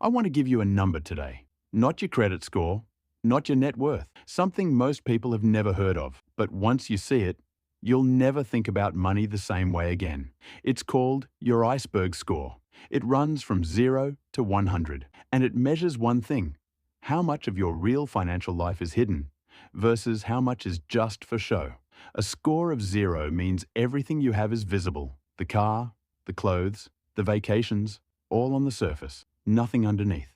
I want to give you a number today. Not your credit score, not your net worth, something most people have never heard of. But once you see it, you'll never think about money the same way again. It's called your Iceberg Score. It runs from 0 to 100, and it measures one thing: how much of your real financial life is hidden versus how much is just for show. A score of 0 means everything you have is visible: the car, the clothes, the vacations, all on the surface, nothing underneath.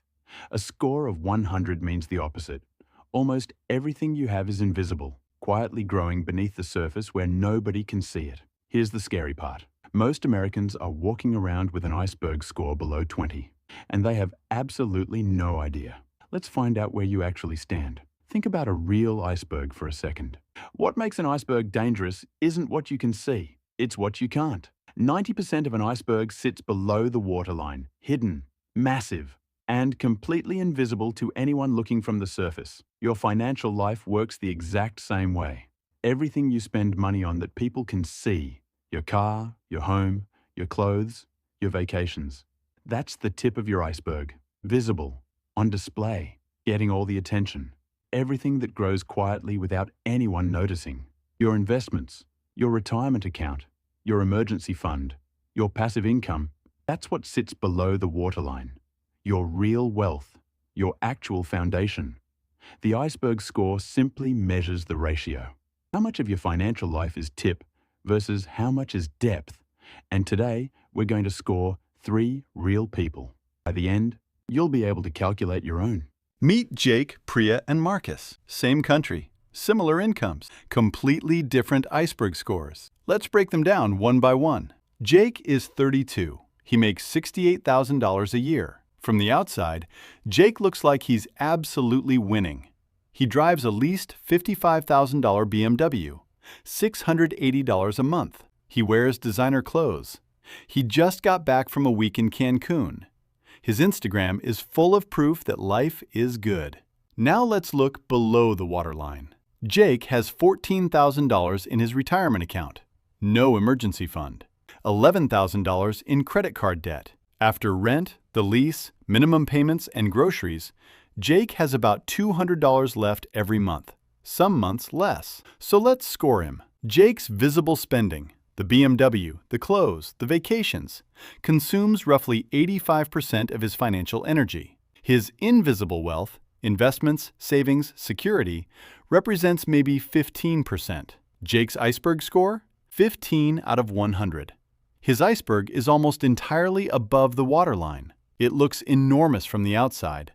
A score of 100 means the opposite. Almost everything you have is invisible, quietly growing beneath the surface where nobody can see it. Here's the scary part. Most Americans are walking around with an iceberg score below 20, and they have absolutely no idea. Let's find out where you actually stand. Think about a real iceberg for a second. What makes an iceberg dangerous isn't what you can see, it's what you can't. 90% of an iceberg sits below the waterline, hidden, massive, and completely invisible to anyone looking from the surface. Your financial life works the exact same way. Everything you spend money on that people can see, your car, your home, your clothes, your vacations, that's the tip of your iceberg. Visible, on display, getting all the attention. Everything that grows quietly without anyone noticing. Your investments, your retirement account, your emergency fund, your passive income, that's what sits below the waterline. Your real wealth, your actual foundation. The iceberg score simply measures the ratio. How much of your financial life is tip versus how much is depth? And today, we're going to score 3 real people. By the end, you'll be able to calculate your own. Meet Jake, Priya, and Marcus. Same country, similar incomes, completely different iceberg scores. Let's break them down one by one. Jake is 32. He makes $68,000 a year. From the outside, Jake looks like he's absolutely winning. He drives a leased $55,000 BMW, $680 a month. He wears designer clothes. He just got back from a week in Cancun. His Instagram is full of proof that life is good. Now let's look below the waterline. Jake has $14,000 in his retirement account, no emergency fund, $11,000 in credit card debt. After rent, the lease, minimum payments, and groceries, Jake has about $200 left every month, some months less. So let's score him. Jake's visible spending, the BMW, the clothes, the vacations, consumes roughly 85% of his financial energy. His invisible wealth, investments, savings, security, represents maybe 15%. Jake's iceberg score? 15 out of 100. His iceberg is almost entirely above the waterline. It looks enormous from the outside.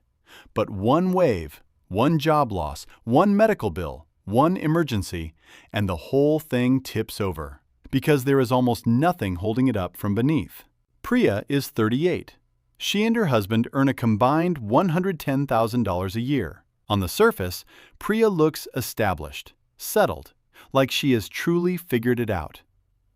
But one wave, one job loss, one medical bill, one emergency, and the whole thing tips over, because there is almost nothing holding it up from beneath. Priya is 38. She and her husband earn a combined $110,000 a year. On the surface, Priya looks established, settled, like she has truly figured it out.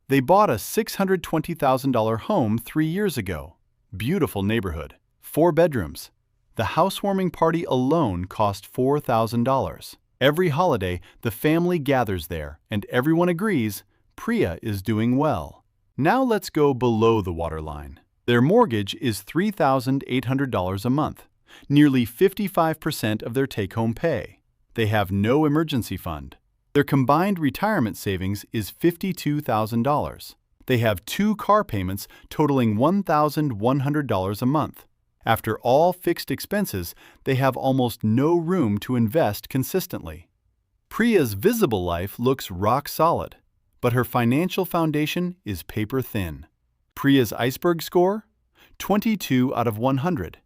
They bought a $620,000 home 3 years ago. Beautiful neighborhood, 4 bedrooms. The housewarming party alone cost $4,000. Every holiday, the family gathers there, and everyone agrees Priya is doing well. Now let's go below the waterline. Their mortgage is $3,800 a month, nearly 55% of their take-home pay. They have no emergency fund. Their combined retirement savings is $52,000. They have 2 car payments totaling $1,100 a month. After all fixed expenses, they have almost no room to invest consistently. Priya's visible life looks rock solid, but her financial foundation is paper thin. Priya's iceberg score? 22 out of 100.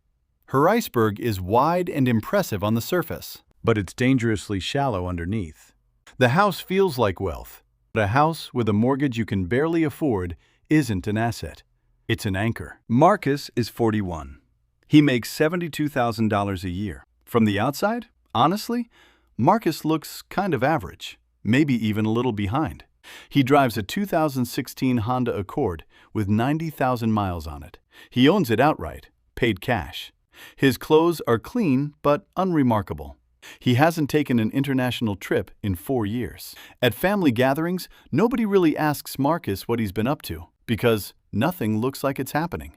Her iceberg is wide and impressive on the surface, but it's dangerously shallow underneath. The house feels like wealth, but a house with a mortgage you can barely afford isn't an asset. It's an anchor. Marcus is 41. He makes $72,000 a year. From the outside, honestly, Marcus looks kind of average, maybe even a little behind. He drives a 2016 Honda Accord with 90,000 miles on it. He owns it outright, paid cash. His clothes are clean but unremarkable. He hasn't taken an international trip in 4 years. At family gatherings, nobody really asks Marcus what he's been up to, because nothing looks like it's happening.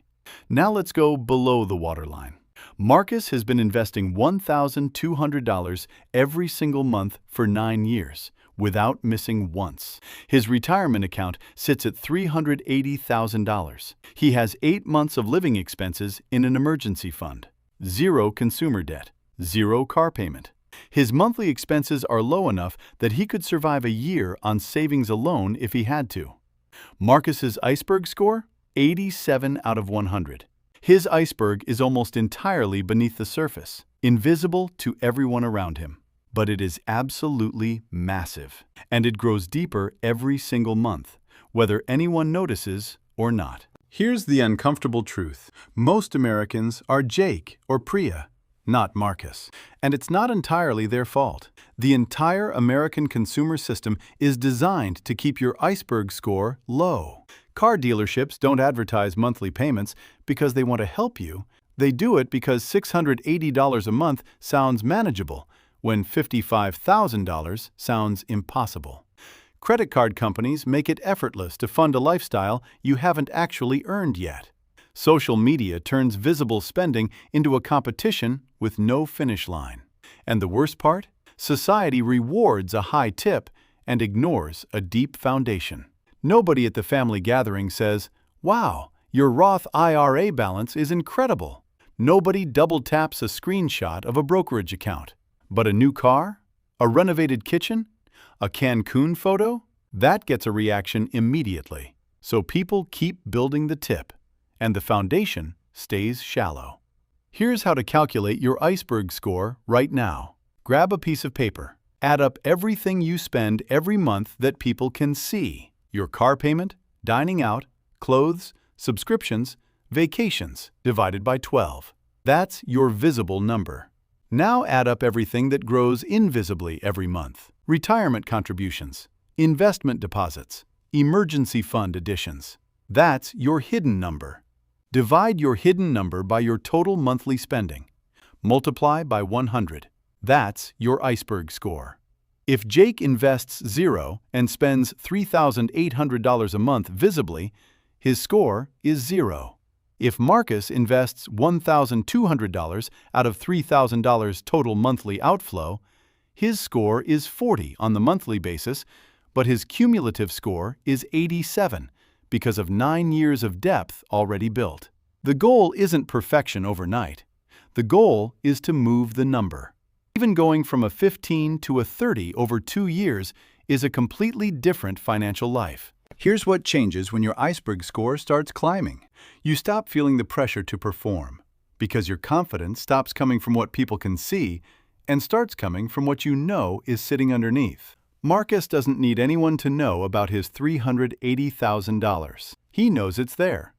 Now let's go below the waterline. Marcus has been investing $1,200 every single month for 9 years, without missing once. His retirement account sits at $380,000. He has 8 months of living expenses in an emergency fund, 0 consumer debt, 0 car payment. His monthly expenses are low enough that he could survive a year on savings alone if he had to. Marcus's Iceberg Score? 87 out of 100. His iceberg is almost entirely beneath the surface, invisible to everyone around him. But it is absolutely massive, and it grows deeper every single month, whether anyone notices or not. Here's the uncomfortable truth. Most Americans are Jake or Priya, not Marcus. And it's not entirely their fault. The entire American consumer system is designed to keep your iceberg score low. Car dealerships don't advertise monthly payments because they want to help you. They do it because $680 a month sounds manageable, when $55,000 sounds impossible. Credit card companies make it effortless to fund a lifestyle you haven't actually earned yet. Social media turns visible spending into a competition with no finish line. And the worst part? Society rewards a high tip and ignores a deep foundation. Nobody at the family gathering says, "Wow, your Roth IRA balance is incredible." Nobody double taps a screenshot of a brokerage account. But a new car? A renovated kitchen? A Cancun photo? That gets a reaction immediately. So people keep building the tip, and the foundation stays shallow. Here's how to calculate your iceberg score right now. Grab a piece of paper. Add up everything you spend every month that people can see. Your car payment, dining out, clothes, subscriptions, vacations, divided by 12. That's your visible number. Now add up everything that grows invisibly every month. Retirement contributions, investment deposits, emergency fund additions. That's your hidden number. Divide your hidden number by your total monthly spending. Multiply by 100. That's your iceberg score. If Jake invests 0 and spends $3,800 a month visibly, his score is 0. If Marcus invests $1,200 out of $3,000 total monthly outflow, his score is 40 on the monthly basis, but his cumulative score is 87 because of 9 years of depth already built. The goal isn't perfection overnight. The goal is to move the number. Even going from a 15 to a 30 over 2 years is a completely different financial life. Here's what changes when your iceberg score starts climbing. You stop feeling the pressure to perform, because your confidence stops coming from what people can see and starts coming from what you know is sitting underneath. Marcus doesn't need anyone to know about his $380,000. He knows it's there.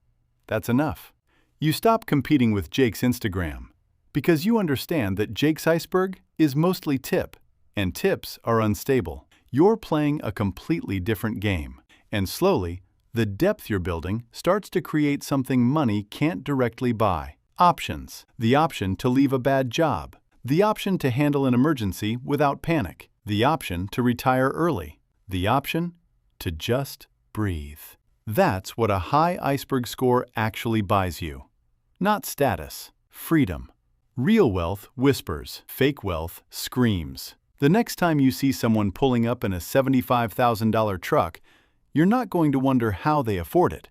That's enough. You stop competing with Jake's Instagram, because you understand that Jake's iceberg is mostly tip, and tips are unstable. You're playing a completely different game, and slowly, the depth you're building starts to create something money can't directly buy. Options. The option to leave a bad job. The option to handle an emergency without panic. The option to retire early. The option to just breathe. That's what a high iceberg score actually buys you. Not status, freedom. Real wealth whispers, fake wealth screams. The next time you see someone pulling up in a $75,000 truck, you're not going to wonder how they afford it.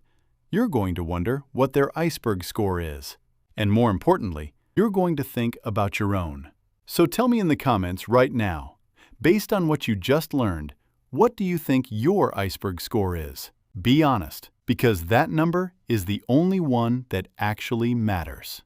You're going to wonder what their iceberg score is. And more importantly, you're going to think about your own. So tell me in the comments right now, based on what you just learned, what do you think your iceberg score is? Be honest, because that number is the only one that actually matters.